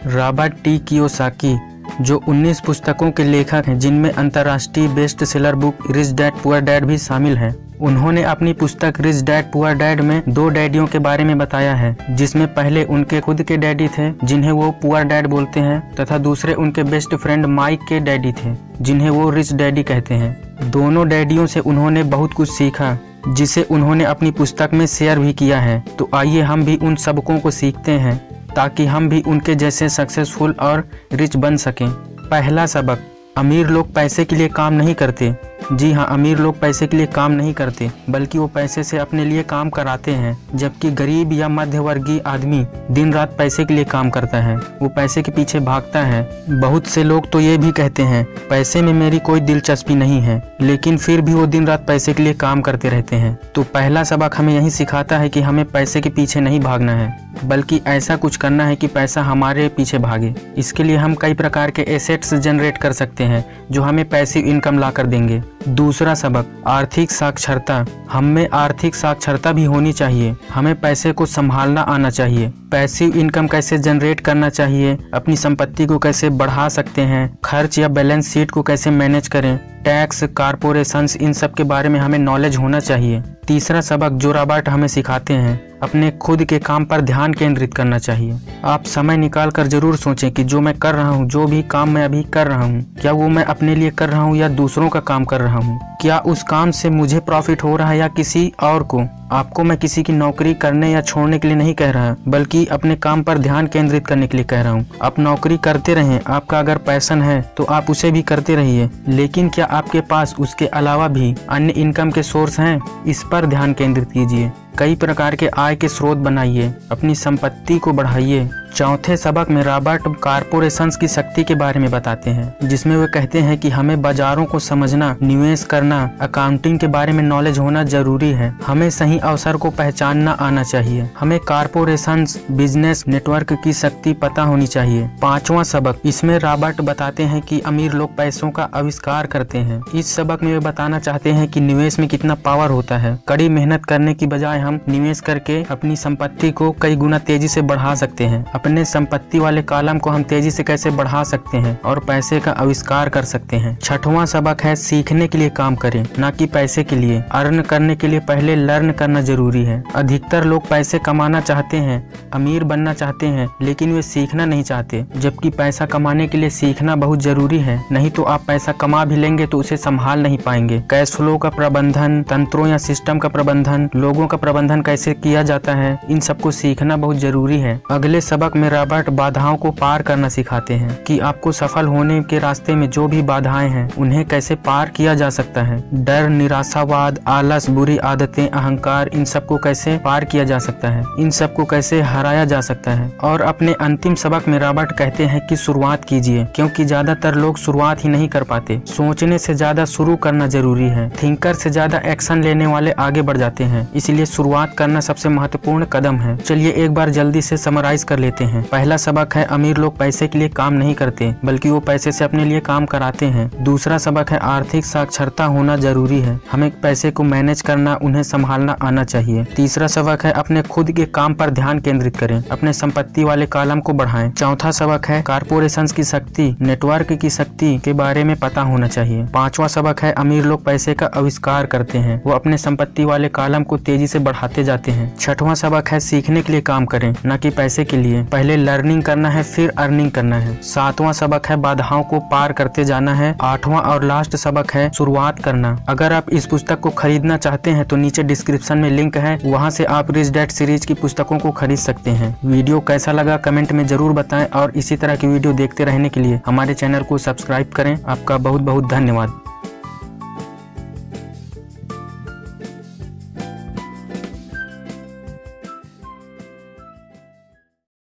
Robert T Kiyosaki, जो 19 पुस्तकों के लेखक हैं, जिनमें अंतर्राष्ट्रीय best seller book rich dad poor dad भी शामिल है। उन्होंने अपनी पुस्तक रिच डैड पुअर डैड में 2 डैडियों के बारे में बताया है, जिसमें पहले उनके खुद के डैडी थे जिन्हें वो पुअर डैड बोलते हैं, तथा दूसरे उनके बेस्ट फ्रेंड माइक के डैडी थे जिन्हें वो रिच डैडी कहते हैं। दोनों डैडियों से उन्होंने बहुत कुछ सीखा, जिसे उन्होंने अपनी पुस्तक में शेयर भी किया है। तो आइए हम भी उन सबकों को सीखते हैं ताकि हम भी उनके जैसे सक्सेसफुल और रिच बन सकें। पहला सबक, अमीर लोग पैसे के लिए काम नहीं करते। जी हाँ, अमीर लोग पैसे के लिए काम नहीं करते, बल्कि वो पैसे से अपने लिए काम कराते हैं, जबकि गरीब या मध्यवर्गीय आदमी दिन रात पैसे के लिए काम करता है, वो पैसे के पीछे भागता है। बहुत से लोग तो ये भी कहते हैं पैसे में मेरी कोई दिलचस्पी नहीं है, लेकिन फिर भी वो दिन रात पैसे के लिए काम करते रहते हैं। तो पहला सबक हमें यही सिखाता है कि हमें पैसे के पीछे नहीं भागना है, बल्कि ऐसा कुछ करना है कि पैसा हमारे पीछे भागे। इसके लिए हम कई प्रकार के एसेट्स जनरेट कर सकते हैं जो हमें पैसिव इनकम ला कर देंगे। दूसरा सबक, आर्थिक साक्षरता। हम में आर्थिक साक्षरता भी होनी चाहिए। हमें पैसे को संभालना आना चाहिए, पैसिव इनकम कैसे जनरेट करना चाहिए, अपनी संपत्ति को कैसे बढ़ा सकते हैं, खर्च या बैलेंस शीट को कैसे मैनेज करें, टैक्स, कारपोरेशंस, इन सब के बारे में हमें नॉलेज होना चाहिए। तीसरा सबक जो रॉबर्ट हमें सिखाते हैं, अपने खुद के काम पर ध्यान केंद्रित करना चाहिए। आप समय निकाल कर जरूर सोचें कि जो मैं कर रहा हूँ, जो भी काम मैं अभी कर रहा हूँ, क्या वो मैं अपने लिए कर रहा हूँ या दूसरों का काम कर रहा हूँ। क्या उस काम से मुझे प्रॉफिट हो रहा है या किसी और को। आपको मैं किसी की नौकरी करने या छोड़ने के लिए नहीं कह रहा, बल्कि अपने काम पर ध्यान केंद्रित करने के लिए कह रहा हूँ। आप नौकरी करते रहें, आपका अगर पैशन है तो आप उसे भी करते रहिए, लेकिन क्या आपके पास उसके अलावा भी अन्य इनकम के सोर्स हैं, इस पर ध्यान केंद्रित कीजिए। कई प्रकार के आय के स्रोत बनाइए, अपनी संपत्ति को बढ़ाइए। चौथे सबक में रॉबर्ट कारपोरेशंस की शक्ति के बारे में बताते हैं, जिसमें वे कहते हैं कि हमें बाजारों को समझना, निवेश करना, अकाउंटिंग के बारे में नॉलेज होना जरूरी है। हमें सही अवसर को पहचानना आना चाहिए। हमें कारपोरेशंस, बिजनेस नेटवर्क की शक्ति पता होनी चाहिए। पांचवा सबक, इसमें रॉबर्ट बताते हैं कि अमीर लोग पैसों का आविष्कार करते हैं। इस सबक में वे बताना चाहते हैं कि निवेश में कितना पावर होता है। कड़ी मेहनत करने की बजाय हम निवेश करके अपनी संपत्ति को कई गुना तेजी से बढ़ा सकते हैं। अपने संपत्ति वाले कॉलम को हम तेजी से कैसे बढ़ा सकते हैं और पैसे का आविष्कार कर सकते हैं। छठवां सबक है सीखने के लिए काम करें, ना कि पैसे के लिए। अर्न करने के लिए पहले लर्न करना जरूरी है। अधिकतर लोग पैसे कमाना चाहते हैं, अमीर बनना चाहते हैं, लेकिन वे सीखना नहीं चाहते, जबकि पैसा कमाने के लिए सीखना बहुत जरूरी है। नहीं तो आप पैसा कमा भी लेंगे तो उसे संभाल नहीं पाएंगे। कैश फ्लो का प्रबंधन, तंत्रों या सिस्टम का प्रबंधन, लोगों का प्रबंधन कैसे किया जाता है, इन सबको सीखना बहुत जरूरी है। अगले सबक में रॉबर्ट बाधाओं को पार करना सिखाते हैं कि आपको सफल होने के रास्ते में जो भी बाधाएं हैं उन्हें कैसे पार किया जा सकता है। डर, निराशावाद, आलस, बुरी आदतें, अहंकार, इन सबको कैसे पार किया जा सकता है, इन सबको कैसे हराया जा सकता है। और अपने अंतिम सबक में रॉबर्ट कहते हैं कि शुरुआत कीजिए, क्योंकि ज्यादातर लोग शुरुआत ही नहीं कर पाते। सोचने से ज्यादा शुरू करना जरूरी है। थिंकर से ज्यादा एक्शन लेने वाले आगे बढ़ जाते हैं, इसलिए शुरुआत करना सबसे महत्वपूर्ण कदम है। चलिए एक बार जल्दी से समराइज कर लेते हैं। पहला सबक है अमीर लोग पैसे के लिए काम नहीं करते, बल्कि वो पैसे से अपने लिए काम कराते हैं। दूसरा सबक है आर्थिक साक्षरता होना जरूरी है। हमें पैसे को मैनेज करना, उन्हें संभालना आना चाहिए। तीसरा सबक है अपने खुद के काम पर ध्यान केंद्रित करें, अपने संपत्ति वाले कॉलम को बढ़ाएं। चौथा सबक है कारपोरेशंस की शक्ति, नेटवर्क की शक्ति के बारे में पता होना चाहिए। पांचवा सबक है अमीर लोग पैसे का आविष्कार करते हैं, वो अपने संपत्ति वाले कॉलम को तेजी से बढ़ाते जाते हैं। छठवां सबक है सीखने के लिए काम करें, न कि पैसे के लिए। पहले लर्निंग करना है, फिर अर्निंग करना है। सातवां सबक है बाधाओं को पार करते जाना है। आठवां और लास्ट सबक है शुरुआत करना। अगर आप इस पुस्तक को खरीदना चाहते हैं तो नीचे डिस्क्रिप्शन में लिंक है, वहां से आप रिच डैड सीरीज की पुस्तकों को खरीद सकते हैं। वीडियो कैसा लगा कमेंट में जरूर बताएं और इसी तरह की वीडियो देखते रहने के लिए हमारे चैनल को सब्सक्राइब करें। आपका बहुत बहुत धन्यवाद।